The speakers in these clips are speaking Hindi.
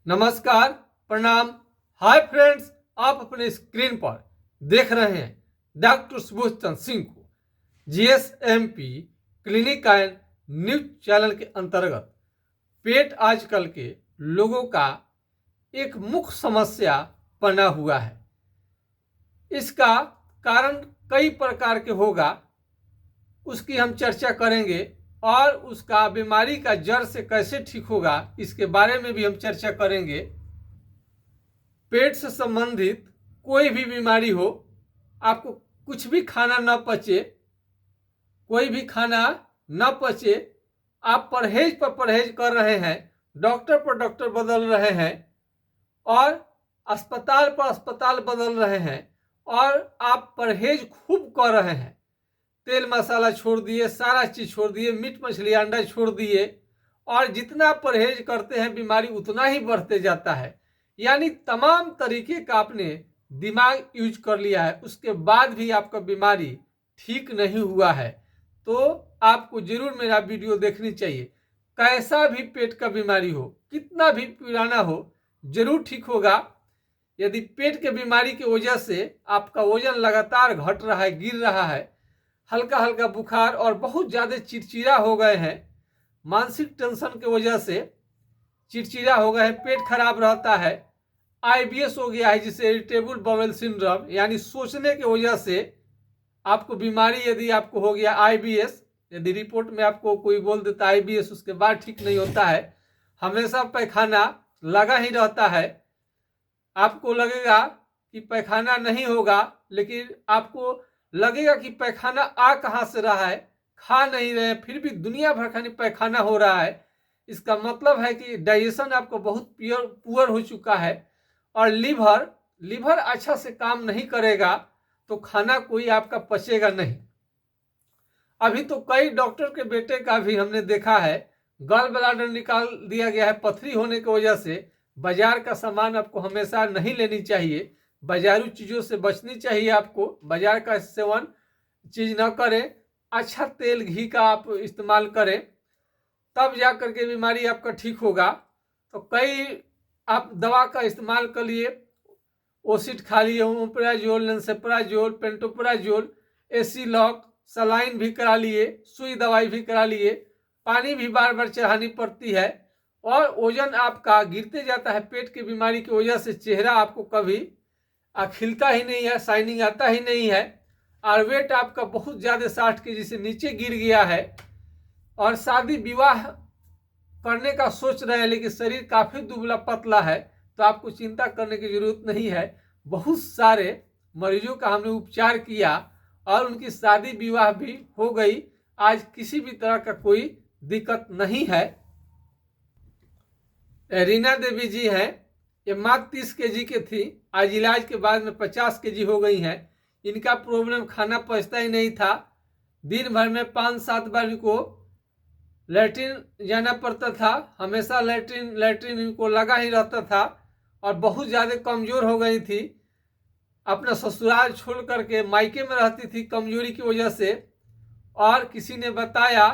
नमस्कार, प्रणाम। हाय फ्रेंड्स, आप अपने स्क्रीन पर देख रहे हैं डॉक्टर सुबोध चंद्र सिंह को जीएसएमपी क्लिनिक एंड न्यूज चैनल के अंतर्गत। पेट आजकल के लोगों का एक मुख्य समस्या बना हुआ है। इसका कारण कई प्रकार के होगा, उसकी हम चर्चा करेंगे और उसका बीमारी का जड़ से कैसे ठीक होगा इसके बारे में भी हम चर्चा करेंगे। पेट से संबंधित कोई भी बीमारी हो, आपको कुछ भी खाना न पचे, कोई भी खाना न पचे, आप परहेज पर परहेज कर रहे हैं, डॉक्टर पर डॉक्टर बदल रहे हैं और अस्पताल पर अस्पताल बदल रहे हैं और आप परहेज खूब कर रहे हैं, तेल मसाला छोड़ दिए, सारा चीज छोड़ दिए, मीट मछली अंडा छोड़ दिए और जितना परहेज करते हैं बीमारी उतना ही बढ़ते जाता है। यानी तमाम तरीके का आपने दिमाग यूज कर लिया है, उसके बाद भी आपका बीमारी ठीक नहीं हुआ है, तो आपको जरूर मेरा वीडियो देखनी चाहिए। कैसा भी पेट का बीमारी हो, कितना भी पुराना हो, जरूर ठीक होगा। यदि पेट के बीमारी की वजह से आपका वजन लगातार घट रहा है, गिर रहा है, हल्का हल्का बुखार और बहुत ज़्यादा चिड़चिड़ा हो गए हैं, मानसिक टेंशन की वजह से चिड़चिड़ा हो गए हैं, पेट खराब रहता है, आईबीएस हो गया है जिसे इरिटेबल बाउल सिंड्रोम, यानी सोचने की वजह से आपको बीमारी, यदि आपको हो गया आईबीएस, यदि रिपोर्ट में आपको कोई बोल देता है आईबीएस, उसके बाद ठीक नहीं होता है, हमेशा पैखाना लगा ही रहता है, आपको लगेगा कि पैखाना नहीं होगा, लेकिन आपको लगेगा कि पैखाना आ कहाँ से रहा है, खा नहीं रहे फिर भी दुनिया भर का पैखाना हो रहा है। इसका मतलब है कि डाइजेशन आपको बहुत पुअर हो चुका है और लीवर अच्छा से काम नहीं करेगा, तो खाना कोई आपका पचेगा नहीं। अभी तो कई डॉक्टर के बेटे का भी हमने देखा है, गॉल ब्लैडर निकाल दिया गया है पथरी होने की वजह से। बाजार का सामान आपको हमेशा नहीं लेनी चाहिए, बाजारू चीज़ों से बचनी चाहिए, आपको बाजार का सेवन चीज़ न करें, अच्छा तेल घी का आप इस्तेमाल करें, तब जा करके बीमारी आपका ठीक होगा। तो कई आप दवा का इस्तेमाल कर लिए, ओसिड खा लिए, ओमेप्राजोल, लेंसेप्राजोल, पेंटोप्राजोल, एसीलॉक, सलाइन भी करा लिए, सुई दवाई भी करा लिए, पानी भी बार बार चढ़ानी पड़ती है और वजन आपका गिरते जाता है। पेट की बीमारी की वजह से चेहरा आपको कभी खिलता ही नहीं है, शाइनिंग आता ही नहीं है और वेट आपका बहुत ज़्यादा 60 केजी से नीचे गिर गया है और शादी विवाह करने का सोच रहे हैं लेकिन शरीर काफ़ी दुबला पतला है, तो आपको चिंता करने की जरूरत नहीं है। बहुत सारे मरीजों का हमने उपचार किया और उनकी शादी विवाह भी हो गई, आज किसी भी तरह का कोई दिक्कत नहीं है। रीना देवी जी हैं, ये मात्र 30 केजी के थी, आज इलाज के बाद में 50 केजी हो गई हैं। इनका प्रॉब्लम खाना पचता ही नहीं था, दिन भर में 5-7 बार इनको लैट्रिन जाना पड़ता था, हमेशा लैट्रिन इनको लगा ही रहता था और बहुत ज़्यादा कमज़ोर हो गई थी। अपना ससुराल छोड़ करके मायके में रहती थी कमजोरी की वजह से, और किसी ने बताया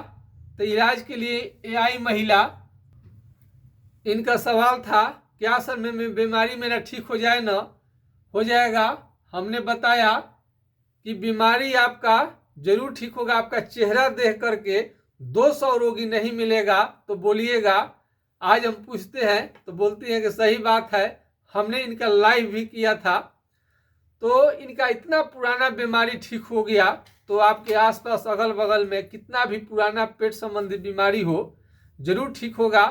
तो इलाज के लिए आई महिला। इनका सवाल था क्या सर में बीमारी मेरा ठीक हो जाए, ना हो जाएगा। हमने बताया कि बीमारी आपका जरूर ठीक होगा, आपका चेहरा देख करके 200 रोगी नहीं मिलेगा तो बोलिएगा। आज हम पूछते हैं तो बोलती हैं कि सही बात है, हमने इनका लाइव भी किया था। तो इनका इतना पुराना बीमारी ठीक हो गया, तो आपके आसपास अगल बगल में कितना भी पुराना पेट संबंधी बीमारी हो जरूर ठीक होगा।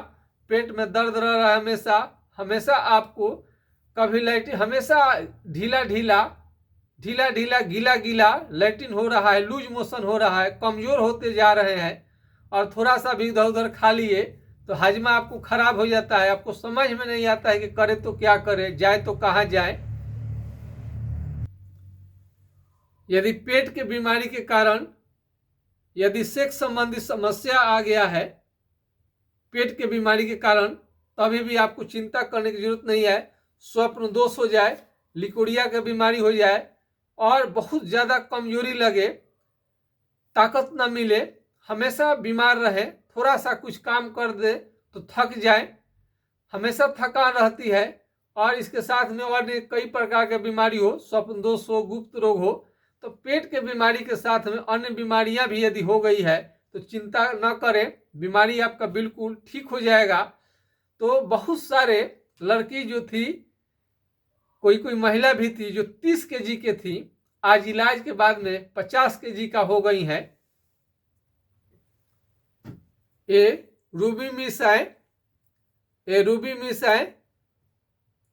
पेट में दर्द रह रहा है हमेशा, हमेशा आपको कभी लैट्रिन, हमेशा ढीला ढीला गीला गीला लैट्रिन हो रहा है, लूज मोशन हो रहा है, कमज़ोर होते जा रहे हैं और थोड़ा सा भी इधर उधर खा लिए तो हाजमा आपको खराब हो जाता है, आपको समझ में नहीं आता है कि करे तो क्या करे, जाए तो कहाँ जाए। यदि पेट के बीमारी के कारण यदि सेक्स संबंधी समस्या आ गया है पेट के बीमारी के कारण, तभी भी आपको चिंता करने की जरूरत नहीं है। स्वप्न दोष हो जाए, लिकोरिया की बीमारी हो जाए और बहुत ज़्यादा कमजोरी लगे, ताकत न मिले, हमेशा बीमार रहे, थोड़ा सा कुछ काम कर दे तो थक जाए, हमेशा थकान रहती है और इसके साथ में और कई प्रकार के बीमारी हो, स्वप्न दोष हो, गुप्त रोग हो, तो पेट के बीमारी के साथ में अन्य बीमारियां भी यदि हो गई है तो चिंता न करें, बीमारी आपका बिल्कुल ठीक हो जाएगा। तो बहुत सारे लड़की जो थी, कोई कोई महिला भी थी जो 30 केजी के थी, आज इलाज के बाद में 50 केजी का हो गई है। ये रूबी मिस है,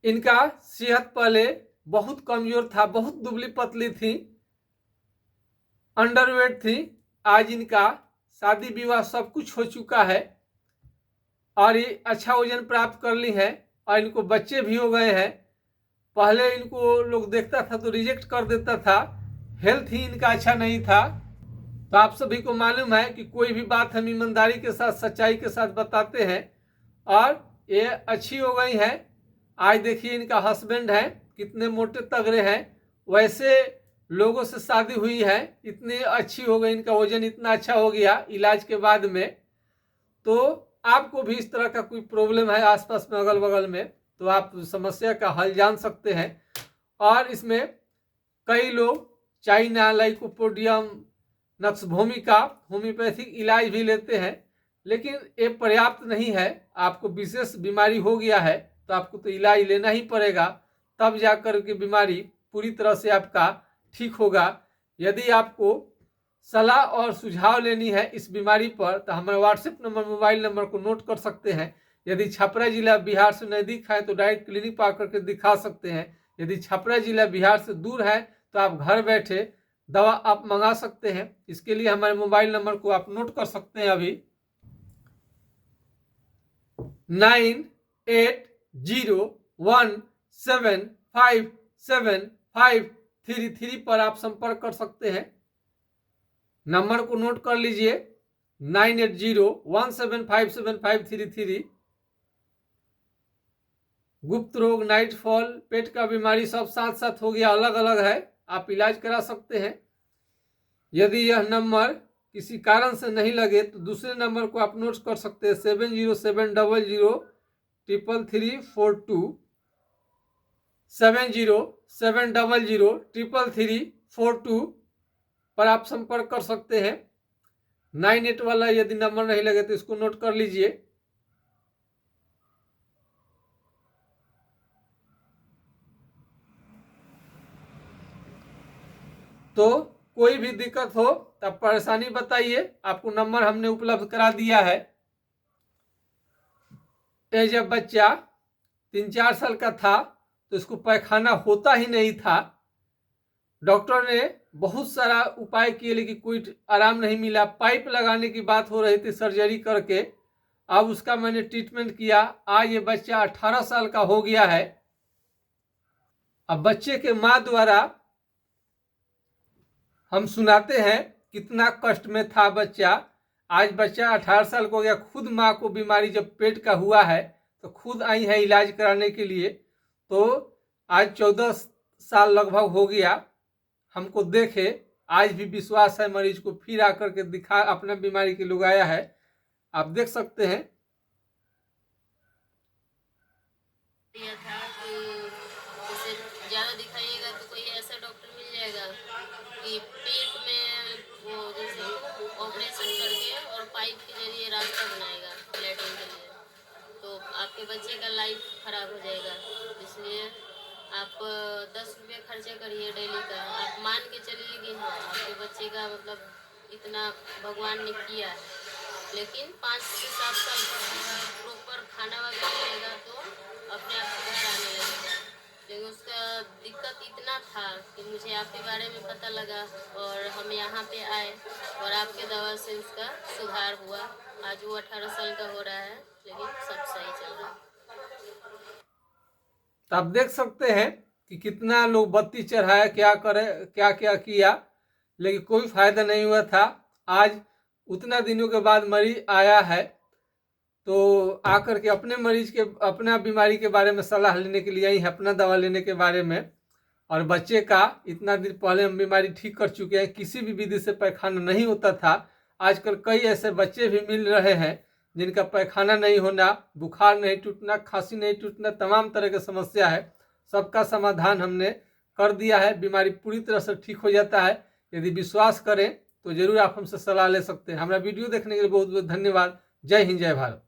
इनका सेहत पहले बहुत कमजोर था, बहुत दुबली पतली थी, अंडरवेट थी। आज इनका शादी विवाह सब कुछ हो चुका है और ये अच्छा वजन प्राप्त कर ली है और इनको बच्चे भी हो गए हैं। पहले इनको लोग देखता था तो रिजेक्ट कर देता था, हेल्थ ही इनका अच्छा नहीं था। तो आप सभी को मालूम है कि कोई भी बात हम ईमानदारी के साथ, सच्चाई के साथ बताते हैं और ये अच्छी हो गई है। आज देखिए इनका हस्बैंड है, कितने मोटे तगड़े हैं, वैसे लोगों से शादी हुई है, इतनी अच्छी हो गई, इनका वजन इतना अच्छा हो गया इलाज के बाद में। तो आपको भी इस तरह का कोई प्रॉब्लम है आसपास में, अगल बगल में, तो आप समस्या का हल जान सकते हैं। और इसमें कई लोग चाइना, लाइकोपोडियम, नक्सभूमिका, होम्योपैथिक इलाज भी लेते हैं, लेकिन ये पर्याप्त नहीं है। आपको विशेष बीमारी हो गया है तो आपको तो इलाज लेना ही पड़ेगा, तब जाकर के बीमारी पूरी तरह से आपका ठीक होगा। यदि आपको सलाह और सुझाव लेनी है इस बीमारी पर तो हमारे व्हाट्सएप नंबर, मोबाइल नंबर को नोट कर सकते हैं। यदि छपरा जिला बिहार से नज़दीक है तो डायरेक्ट क्लिनिक पर आकर के दिखा सकते हैं। यदि छपरा जिला बिहार से दूर है तो आप घर बैठे दवा आप मंगा सकते हैं। इसके लिए हमारे मोबाइल नंबर को आप नोट कर सकते हैं अभी, 9801757533 पर आप संपर्क कर सकते हैं। नंबर को नोट कर लीजिए, 9801757533। गुप्त रोग, नाइट फॉल, पेट का बीमारी सब साथ साथ हो गया, अलग अलग है, आप इलाज करा सकते हैं। यदि यह नंबर किसी कारण से नहीं लगे तो दूसरे नंबर को आप नोट कर सकते हैं, 7070333342, 7070333342 पर आप संपर्क कर सकते हैं। 98 वाला यदि नंबर नहीं लगे तो इसको नोट कर लीजिए। तो कोई भी दिक्कत हो तब परेशानी बताइए, आपको नंबर हमने उपलब्ध करा दिया है। जब बच्चा 3-4 साल का था तो इसको पैखाना होता ही नहीं था। डॉक्टर ने बहुत सारा उपाय किए लेकिन कोई आराम नहीं मिला। पाइप लगाने की बात हो रही थी सर्जरी करके, अब उसका मैंने ट्रीटमेंट किया। आज ये बच्चा 18 साल का हो गया है। अब बच्चे के माँ द्वारा हम सुनाते हैं कितना कष्ट में था बच्चा। आज बच्चा 18 साल का हो गया। खुद माँ को बीमारी जब पेट का हुआ है तो खुद आई है इलाज कराने के लिए। तो आज 14 साल लगभग हो गया हमको देखे, आज भी विश्वास है मरीज को, फिर आकर के दिखा अपना बीमारी के लोग आया है, आप देख सकते हैं। दिया था कि जैसे ज़्यादा दिखाइएगा तो कोई ऐसा डॉक्टर मिल जाएगा कि पेट में वो जैसे ऑपरेशन करके और पाइप के जरिए रास्ता बनाएगा लैट्रिन के लिए, तो आपके बच्चे का लाइफ खराब हो जाएगा। इसलिए आप 10 रुपये खर्चा करिए डेली का, आप मान के चलिए कि हाँ आपके बच्चे का मतलब इतना भगवान ने किया है। लेकिन 5 से 7 साल प्रॉपर खाना वगैरह लेगा तो अपने आप सुधार आने लगेगा। लेकिन उसका दिक्कत इतना था कि मुझे आपके बारे में पता लगा और हम यहाँ पे आए और आपके दवा से उसका सुधार हुआ। आज वो 18 साल का हो रहा है लेकिन सब सही चल रहा है। तो आप देख सकते हैं कि कितना लोग बत्ती चढ़ाया, क्या करे, क्या क्या किया, लेकिन कोई फायदा नहीं हुआ था। आज उतना दिनों के बाद मरीज आया है तो आकर के अपने मरीज के, अपना बीमारी के बारे में सलाह लेने के लिए आई है, अपना दवा लेने के बारे में। और बच्चे का इतना दिन पहले हम बीमारी ठीक कर चुके हैं, किसी भी विधि से पैखाना नहीं होता था। आजकल कई ऐसे बच्चे भी मिल रहे हैं जिनका पैखाना नहीं होना, बुखार नहीं टूटना, खांसी नहीं टूटना, तमाम तरह की समस्या है, सबका समाधान हमने कर दिया है। बीमारी पूरी तरह से ठीक हो जाता है। यदि विश्वास करें तो जरूर आप हमसे सलाह ले सकते हैं। हमारा वीडियो देखने के लिए बहुत बहुत धन्यवाद। जय हिंद, जय भारत।